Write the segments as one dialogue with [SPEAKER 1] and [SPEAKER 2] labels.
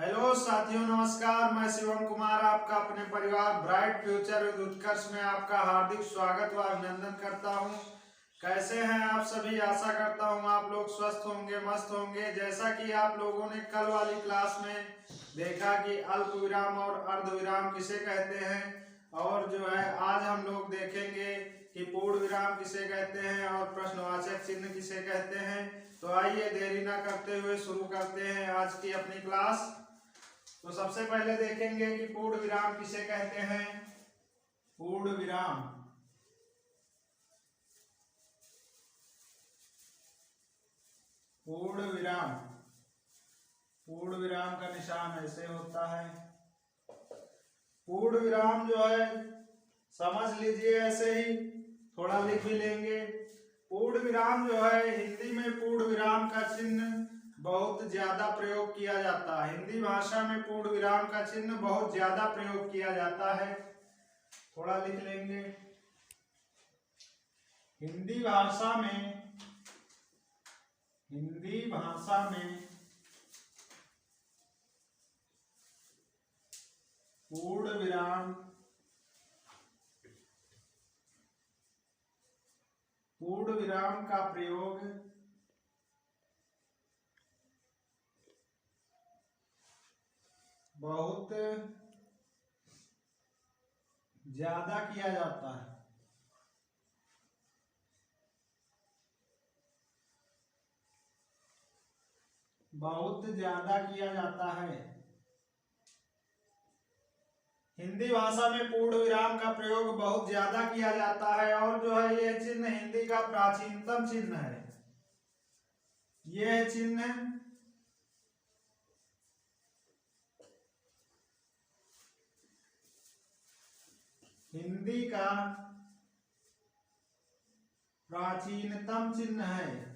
[SPEAKER 1] Hello साथियों, नमस्कार। मैं शिवम कुमार आपका अपने परिवार ब्राइट फ्यूचर विद उत्कर्ष में आपका हार्दिक स्वागत व अभिनंदन करता हूं। कैसे हैं आप सभी? आशा करता हूं आप लोग स्वस्थ होंगे, मस्त होंगे। जैसा कि आप लोगों ने कल वाली क्लास में देखा कि अल्प विराम और अर्ध विराम किसे कहते हैं, और जो है आज हम लोग देखेंगे कि पूर्ण विराम किसे कहते हैं और प्रश्नवाचक चिन्ह किसे कहते हैं। तो आइए देरी ना करते हुए शुरू करते हैं आज की अपनी क्लास। तो सबसे पहले देखेंगे कि पूर्ण विराम किसे कहते हैं। पूर्ण विराम पूर्ण विराम पूर्ण विराम का निशान ऐसे होता है। पूर्ण विराम जो है समझ लीजिए, ऐसे ही थोड़ा लिख भी लेंगे। पूर्ण विराम जो है हिंदी में पूर्ण विराम का चिन्ह बहुत ज्यादा प्रयोग किया जाता है। हिंदी भाषा में पूर्ण विराम का चिन्ह बहुत ज्यादा प्रयोग किया जाता है। थोड़ा लिख लेंगे। हिंदी भाषा में पूर्ण विराम का प्रयोग बहुत ज्यादा किया जाता है। हिंदी भाषा में पूर्ण विराम का प्रयोग बहुत ज्यादा किया जाता है, और जो है यह चिन्ह हिंदी का प्राचीनतम चिन्ह है। यह चिन्ह हिंदी का प्राचीनतम चिन्ह है।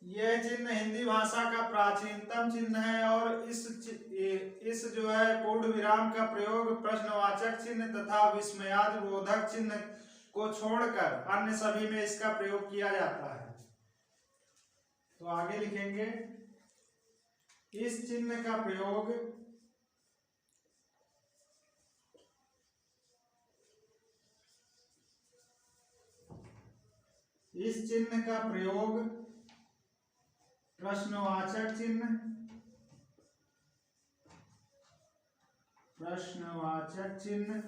[SPEAKER 1] यह चिन्ह हिंदी भाषा का प्राचीनतम चिन्ह है, और इस जो है पूर्ण विराम का प्रयोग प्रश्नवाचक चिन्ह तथा विस्मयादिबोधक चिन्ह को छोड़कर अन्य सभी में इसका प्रयोग किया जाता है। तो आगे लिखेंगे, इस चिन्ह का प्रयोग प्रश्नवाचक चिन्ह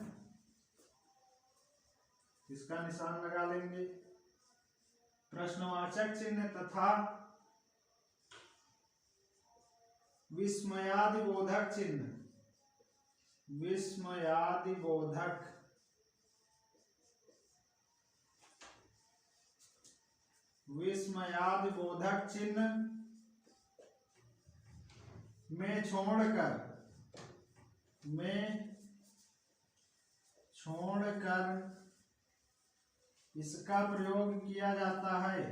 [SPEAKER 1] इसका निशान लगा लेंगे। प्रश्नवाचक चिन्ह तथा विस्मयादिबोधक चिन्ह में छोड़कर इसका प्रयोग किया जाता है।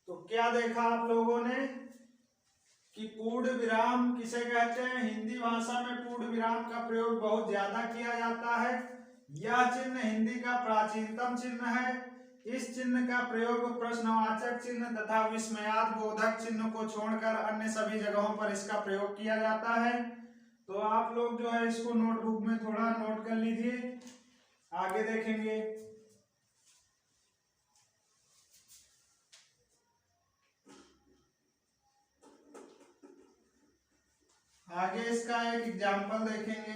[SPEAKER 1] तो क्या देखा आप लोगों ने कि पूर्ण विराम किसे कहते हैं। हिंदी भाषा में पूर्ण विराम का प्रयोग बहुत ज्यादा किया जाता है। यह चिन्ह हिंदी का प्राचीनतम चिन्ह है। इस चिन्ह का प्रयोग प्रश्नवाचक चिन्ह तथा विस्मयादिबोधक चिन्ह को छोड़कर अन्य सभी जगहों पर इसका प्रयोग किया जाता है। तो आप लोग जो है इसको नोटबुक में थोड़ा नोट कर लीजिए, आगे देखेंगे। आगे इसका एक एग्जाम्पल देखेंगे,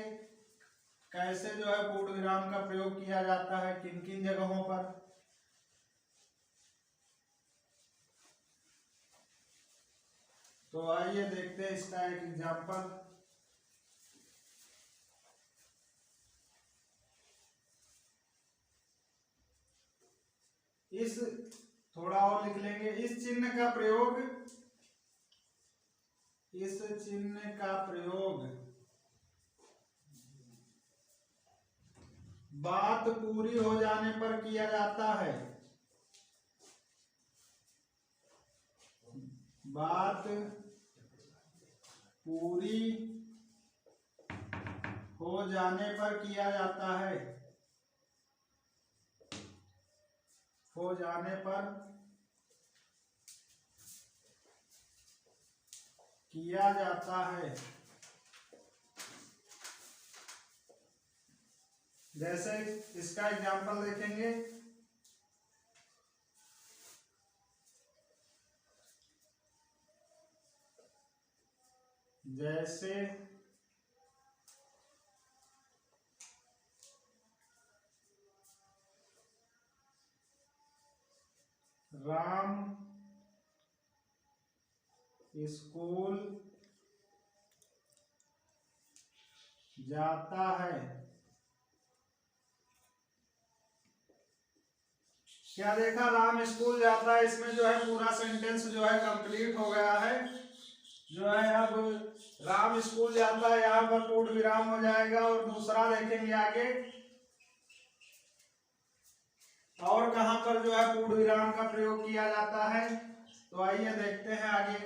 [SPEAKER 1] कैसे जो है पूर्ण विराम का प्रयोग किया जाता है, किन किन जगहों पर। तो आइए देखते हैं इसका एक एग्जाम्पल। थोड़ा और लिख लेंगे। इस चिन्ह का प्रयोग बात पूरी हो जाने पर किया जाता है। बात पूरी हो जाने पर किया जाता है। हो जाने पर किया जाता है। जैसे इसका एग्जाम्पल देखेंगे, जैसे राम स्कूल जाता है। क्या देखा, राम स्कूल जाता है, इसमें जो है पूरा सेंटेंस जो है कंप्लीट हो गया है। जो है अब राम स्कूल जाता है, यहाँ पर पूर्ण विराम हो जाएगा। और दूसरा देखेंगे आगे, और कहां पर जो है पूर्ण विराम का प्रयोग किया जाता है। तो आइए देखते हैं आगे।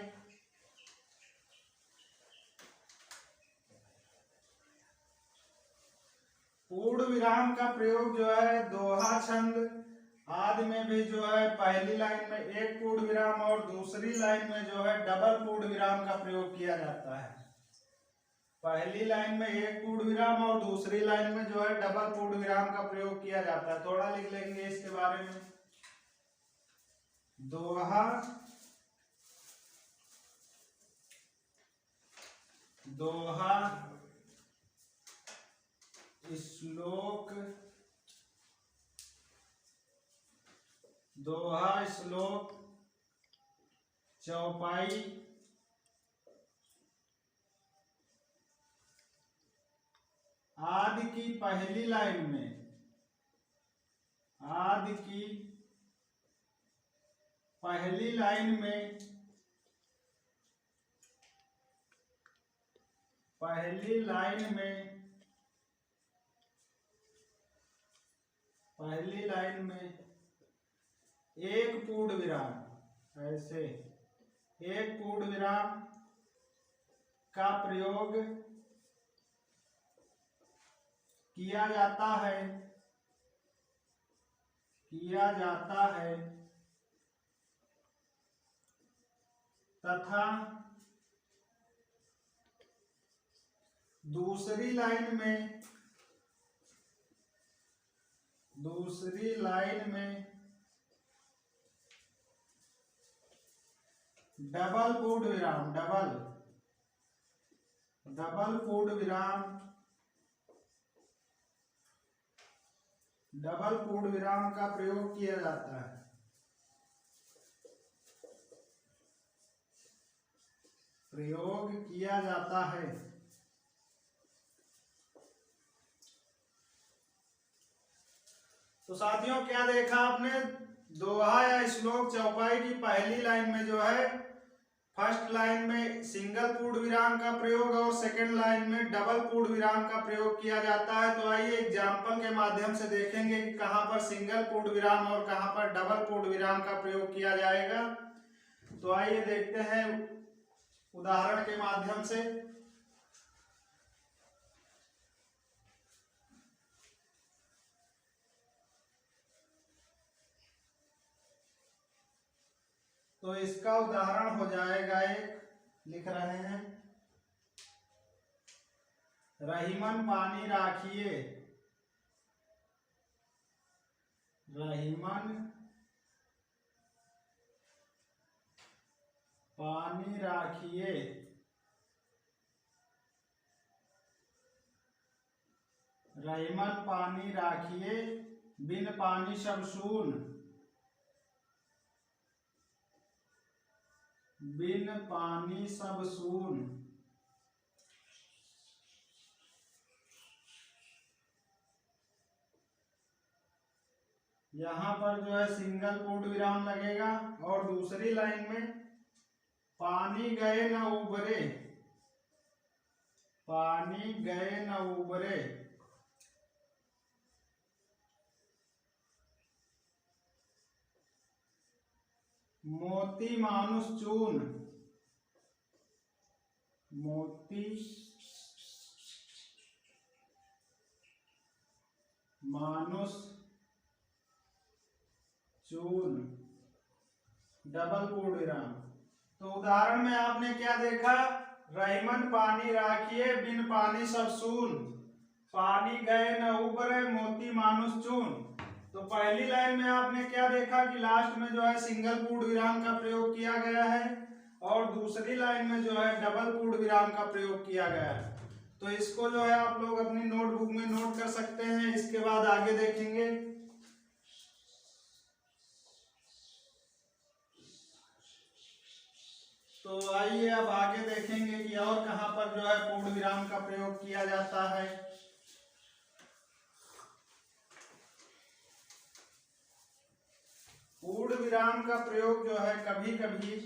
[SPEAKER 1] पूर्ण विराम का प्रयोग जो है दोहा, छंद आदि में भी जो है पहली लाइन में एक पूर्ण विराम और दूसरी लाइन में जो है डबल पूर्ण विराम का प्रयोग किया जाता है। पहली लाइन में एक पूर्ण विराम और दूसरी लाइन में जो है डबल पूर्ण विराम का प्रयोग किया जाता है। थोड़ा लिख लेंगे इसके बारे में। दोहा, दोहा, श्लोक, दोहा, श्लोक, चौपाई आदि की पहली लाइन में, आदि की पहली लाइन में, पहली लाइन में, पहली लाइन में एक पूर्ण विराम, ऐसे एक पूर्ण विराम का प्रयोग किया जाता है, किया जाता है तथा दूसरी लाइन में, दूसरी लाइन में डबल पूर्ण विराम, डबल, डबल पूर्ण विराम, डबल पूर्ण विराम का प्रयोग किया जाता है। प्रयोग किया जाता है। तो साथियों क्या देखा आपने, दोहा या श्लोक चौपाई की पहली लाइन में जो है फर्स्ट लाइन में सिंगल पूर्ण विराम का प्रयोग और सेकंड लाइन में डबल पूर्ण विराम का प्रयोग किया जाता है। तो आइए एग्जाम्पल के माध्यम से देखेंगे कि कहां पर सिंगल पूर्ण विराम और कहां पर डबल पूर्ण विराम का प्रयोग किया जाएगा। तो आइए देखते हैं उदाहरण के माध्यम से। तो इसका उदाहरण हो जाएगा, एक लिख रहे हैं, रहीमन पानी राखिए, रहीमन पानी राखिए, रहीमन पानी राखिए, बिन पानी सब सून, बिन पानी सब सून। यहां पर जो है सिंगल पूर्ण विराम लगेगा और दूसरी लाइन में पानी गए न उबरे, पानी गए न उबरे, मोती मानुष चून, मोती मानुष चून, डबल पूर्ण विराम। तो उदाहरण में आपने क्या देखा, रहीमन पानी राखिए बिन पानी सब सून, पानी गए न उबरे मोती मानुष चून। तो पहली लाइन में आपने क्या देखा कि लास्ट में जो है सिंगल पूर्ण विराम का प्रयोग किया गया है और दूसरी लाइन में जो है डबल पूर्ण विराम का प्रयोग किया गया है। तो इसको जो है आप लोग अपनी नोटबुक में नोट कर सकते हैं। इसके बाद आगे देखेंगे। तो आइए अब आगे देखेंगे कि और कहां पर जो है पूर्ण विराम का प्रयोग किया जाता है। पूर्ण विराम का प्रयोग जो है कभी कभी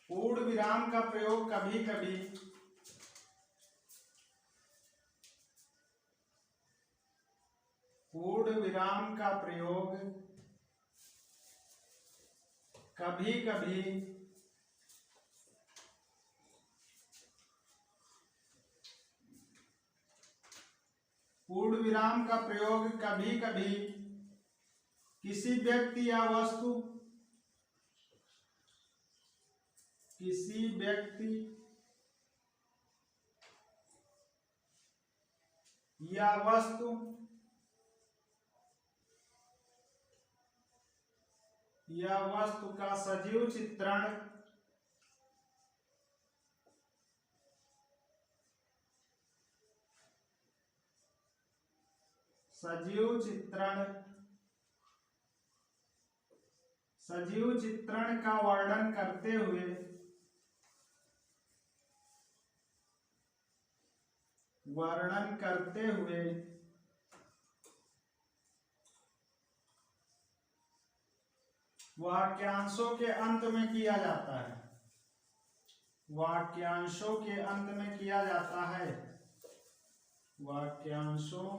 [SPEAKER 1] पूर्ण विराम का प्रयोग कभी कभी पूर्ण विराम का प्रयोग कभी कभी पूर्ण विराम का प्रयोग कभी कभी किसी व्यक्ति या वस्तु या वस्तु का सजीव चित्रण का वर्णन करते हुए वाक्यांशों के अंत में किया जाता है। वाक्यांशों के अंत में किया जाता है। वाक्यांशों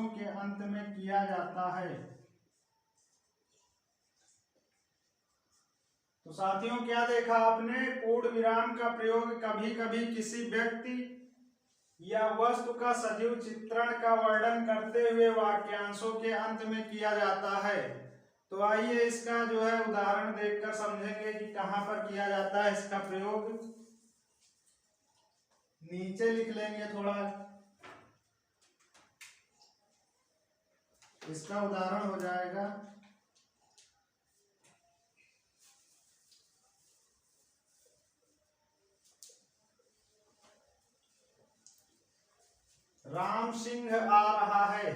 [SPEAKER 1] के अंत में किया जाता है। तो साथियों क्या देखा आपने, पूर्ण विराम का प्रयोग कभी कभी किसी व्यक्ति या वस्तु का सजीव चित्रण का वर्णन करते हुए वाक्यांशों के अंत में किया जाता है। तो आइए इसका जो है उदाहरण देखकर समझेंगे कि कहां पर किया जाता है इसका प्रयोग। नीचे लिख लेंगे थोड़ा, इसका उदाहरण हो जाएगा। राम सिंह आ रहा है।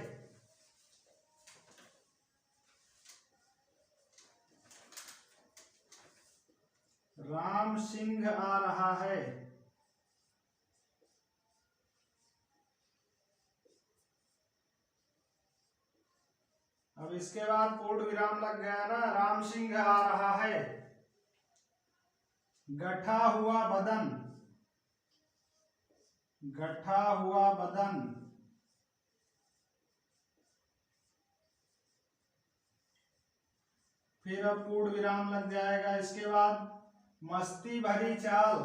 [SPEAKER 1] राम सिंह आ रहा है। अब इसके बाद पूर्ण विराम लग गया ना, राम सिंह आ रहा है। गठा हुआ बदन, गठा हुआ बदन। फिर अब पूर्ण विराम लग जाएगा। इसके बाद मस्ती भरी चाल,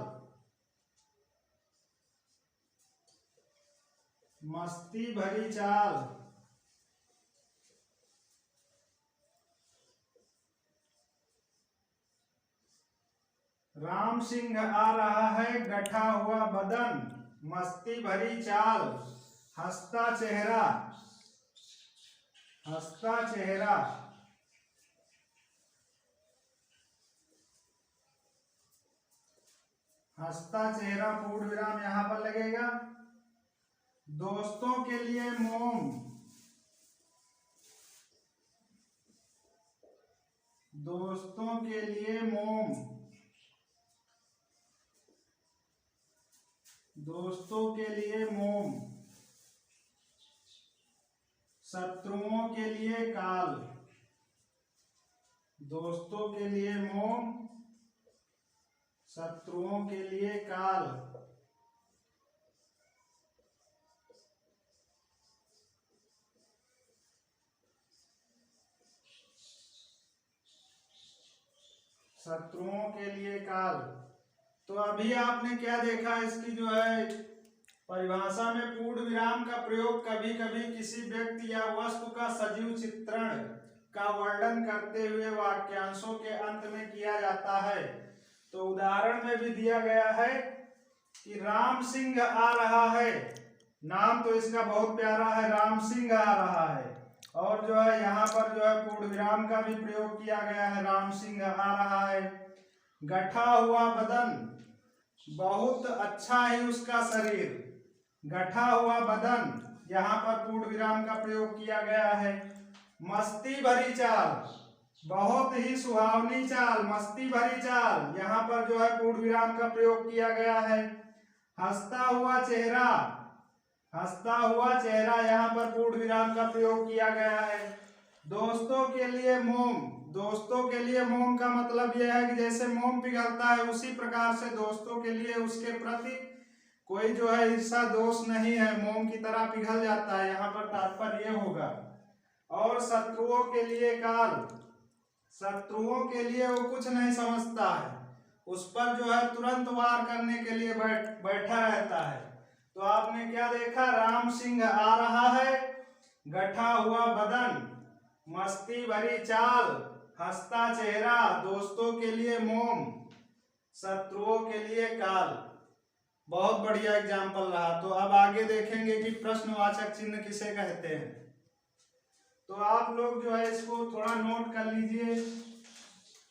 [SPEAKER 1] मस्ती भरी चाल। राम सिंह आ रहा है, गठा हुआ बदन, मस्ती भरी चाल, हंसता चेहरा, हंसता चेहरा। हंसता चेहरा पूर्ण विराम यहां पर लगेगा। दोस्तों के लिए मोम, दोस्तों के लिए मोम, दोस्तों के लिए मोम। शत्रुओं के लिए काल, दोस्तों के लिए मोम, शत्रुओं के लिए काल। शत्रुओं के लिए काल। तो अभी आपने क्या देखा, इसकी जो है परिभाषा में पूर्ण विराम का प्रयोग कभी कभी किसी व्यक्ति या वस्तु का सजीव चित्रण का वर्णन करते हुए वाक्यांशों के अंत में किया जाता है। तो उदाहरण में भी दिया गया है कि राम सिंह आ रहा है, नाम तो इसका बहुत प्यारा है, राम सिंह आ रहा है। और जो है यहाँ पर जो है पूर्ण विराम का भी प्रयोग किया गया है, राम सिंह आ रहा है। गठा हुआ बदन, बहुत अच्छा ही उसका शरीर। गठा हुआ बदन, यहाँ पर पूर्ण विराम का प्रयोग किया गया है। मस्ती भरी चाल, बहुत ही सुहावनी चाल, मस्ती भरी चाल, यहाँ पर जो है पूर्ण विराम का प्रयोग किया गया है। हंसता हुआ चेहरा, हंसता हुआ चेहरा, यहाँ पर पूर्ण विराम का प्रयोग किया गया है। दोस्तों के लिए मोम, दोस्तों के लिए मोम का मतलब यह है कि जैसे मोम पिघलता है उसी प्रकार से दोस्तों के लिए उसके प्रति कोई जो है ईर्षा दोष नहीं है, मोम की तरह पिघल जाता है, यहाँ पर तात्पर्य ये होगा। और शत्रुओं के लिए काल, शत्रुओं के लिए वो कुछ नहीं समझता है, उस पर जो है तुरंत वार करने के लिए बैठा रहता है। तो आपने क्या देखा, राम सिंह आ रहा है, गठा हुआ बदन, मस्ती भरी चाल, हंसता चेहरा, दोस्तों के लिए मोम, शत्रुओं के लिए काल। बहुत बढ़िया एग्जाम्पल रहा। तो अब आगे देखेंगे कि प्रश्नवाचक चिन्ह किसे कहते हैं। तो आप लोग जो है इसको थोड़ा नोट कर लीजिए,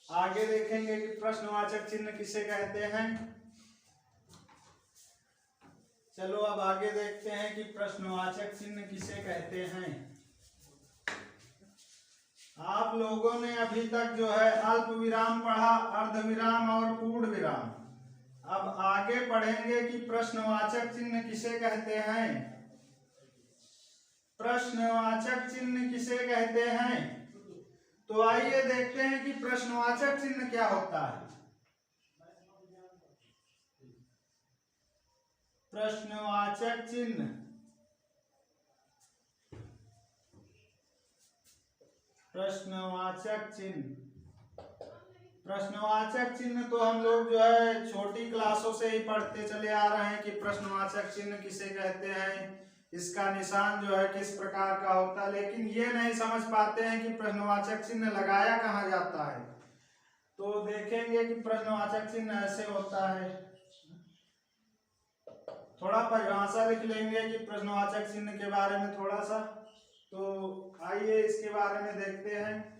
[SPEAKER 1] आगे देखेंगे कि प्रश्नवाचक चिन्ह किसे कहते हैं। चलो अब आगे देखते हैं कि प्रश्नवाचक चिन्ह किसे कहते हैं। आप लोगों ने अभी तक जो है अल्प विराम पढ़ा, अर्ध विराम और पूर्ण विराम। अब आगे पढ़ेंगे कि प्रश्नवाचक चिन्ह किसे कहते हैं। प्रश्नवाचक चिन्ह किसे कहते हैं, तो आइए देखते हैं कि प्रश्नवाचक चिन्ह क्या होता है। प्रश्नवाचक चिन्ह, प्रश्नवाचक चिन्ह, प्रश्नवाचक चिन्ह तो हम लोग जो है छोटी क्लासों से ही पढ़ते चले आ रहे हैं कि प्रश्नवाचक चिन्ह किसे कहते हैं, इसका निशान जो है किस प्रकार का होता है, लेकिन ये नहीं समझ पाते हैं कि प्रश्नवाचक चिन्ह लगाया कहाँ जाता है। तो देखेंगे कि प्रश्नवाचक चिन्ह ऐसे होता है। थोड़ा परिभाषा लिख लेंगे कि प्रश्नवाचक चिन्ह के बारे में थोड़ा सा। तो आइए इसके बारे में देखते हैं।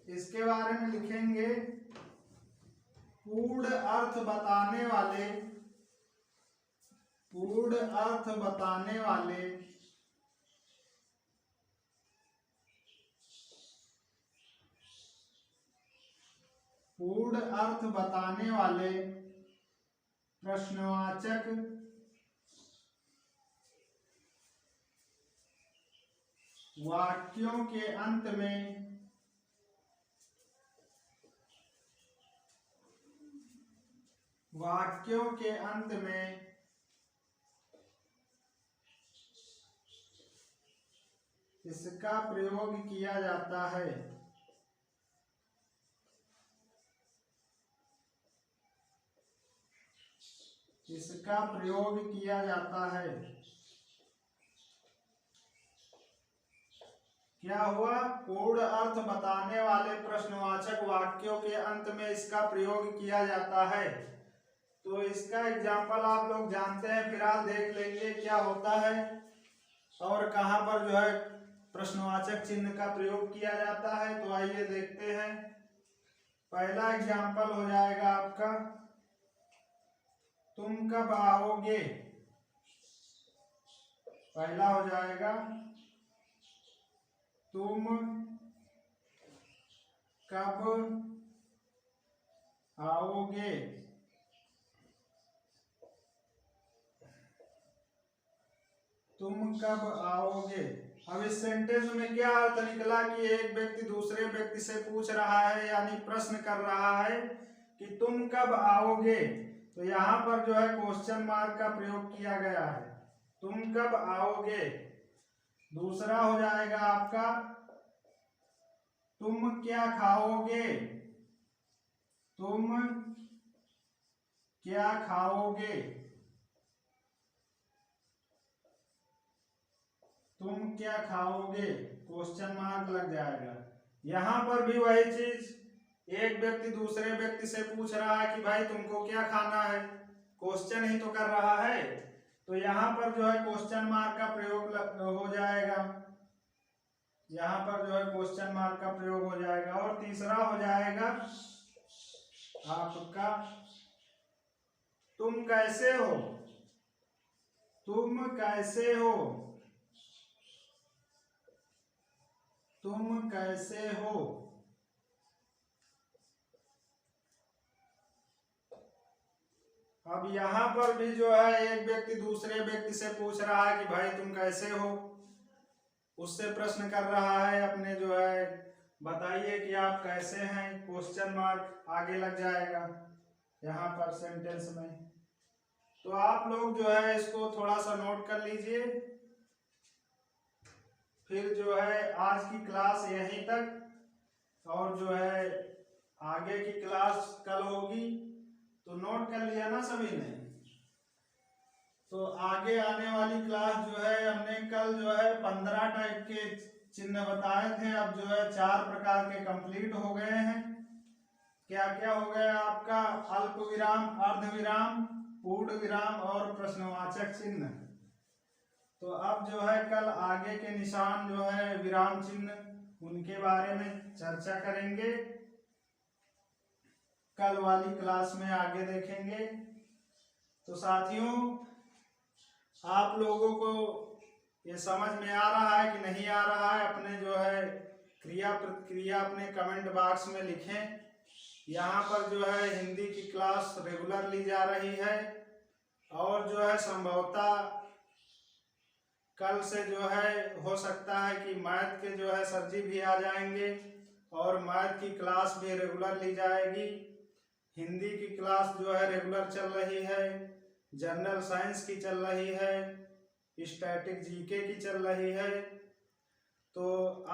[SPEAKER 1] इसके बारे में लिखेंगे पूर्ण अर्थ बताने वाले, पूर्ण अर्थ बताने वाले पूर्ण अर्थ बताने वाले प्रश्नवाचक वाक्यों के अंत में इसका प्रयोग किया जाता है। इसका प्रयोग किया जाता है। क्या हुआ, पूर्ण अर्थ बताने वाले प्रश्नवाचक वाक्यों के अंत में इसका प्रयोग किया जाता है। तो इसका एग्जाम्पल आप लोग जानते हैं, फिलहाल देख लेंगे क्या होता है और कहाँ पर जो है प्रश्नवाचक चिन्ह का प्रयोग किया जाता है। तो आइए देखते हैं। पहला एग्जाम्पल हो जाएगा आपका, तुम कब आओगे। पहला हो जाएगा तुम कब आओगे। तुम कब आओगे। अब इस सेंटेंस में क्या अर्थ निकला कि एक व्यक्ति दूसरे व्यक्ति से पूछ रहा है यानी प्रश्न कर रहा है कि तुम कब आओगे। तो यहाँ पर जो है क्वेश्चन मार्क का प्रयोग किया गया है, तुम कब आओगे। दूसरा हो जाएगा आपका तुम क्या खाओगे, तुम क्या खाओगे, तुम क्या खाओगे, क्वेश्चन मार्क लग जाएगा। यहां पर भी वही चीज, एक व्यक्ति दूसरे व्यक्ति से पूछ रहा है कि भाई तुमको क्या खाना है, क्वेश्चन ही तो कर रहा है। तो यहाँ पर जो है क्वेश्चन मार्क का प्रयोग हो जाएगा, यहाँ पर जो है क्वेश्चन मार्क का प्रयोग हो जाएगा। और तीसरा हो जाएगा आपका तुम कैसे हो, तुम कैसे हो, तुम कैसे हो। अब यहाँ पर भी जो है एक व्यक्ति दूसरे व्यक्ति से पूछ रहा है कि भाई तुम कैसे हो, उससे प्रश्न कर रहा है अपने जो है बताइए कि आप कैसे हैं, क्वेश्चन मार्क आगे लग जाएगा यहाँ पर सेंटेंस में। तो आप लोग जो है इसको थोड़ा सा नोट कर लीजिए। फिर जो है आज की क्लास यहीं तक, और जो है आगे की क्लास कल होगी। तो नोट कर लिया ना सभी ने। तो आगे आने वाली क्लास जो है हमने कल जो है 15 टाइप के चिन्ह बताए थे, अब जो है 4 प्रकार के कंप्लीट हो गए हैं। क्या क्या हो गया आपका, अल्प विराम, अर्ध विराम, पूर्ण विराम और प्रश्नवाचक चिन्ह। तो अब जो है कल आगे के निशान जो है विराम चिन्ह, उनके बारे में चर्चा करेंगे, कल वाली क्लास में आगे देखेंगे। तो साथियों आप लोगों को ये समझ में आ रहा है कि नहीं आ रहा है, अपने जो है क्रिया प्रतिक्रिया अपने कमेंट बॉक्स में लिखें। यहाँ पर जो है हिंदी की क्लास रेगुलर ली जा रही है, और जो है संभवतः कल से जो है हो सकता है कि मैथ के जो है सर जी भी आ जाएंगे, और मैथ की क्लास भी रेगुलर ली जाएगी। हिंदी की क्लास जो है रेगुलर चल रही है, जनरल साइंस की चल रही है, स्टैटिक जीके की चल रही है। तो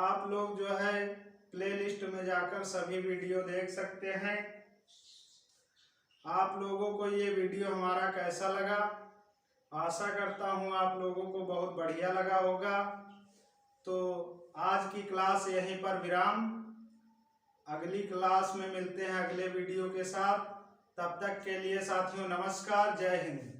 [SPEAKER 1] आप लोग जो है प्लेलिस्ट में जाकर सभी वीडियो देख सकते हैं। आप लोगों को ये वीडियो हमारा कैसा लगा, आशा करता हूँ आप लोगों को बहुत बढ़िया लगा होगा। तो आज की क्लास यहीं पर विराम, अगली क्लास में मिलते हैं अगले वीडियो के साथ। तब तक के लिए साथियों नमस्कार, जय हिंद।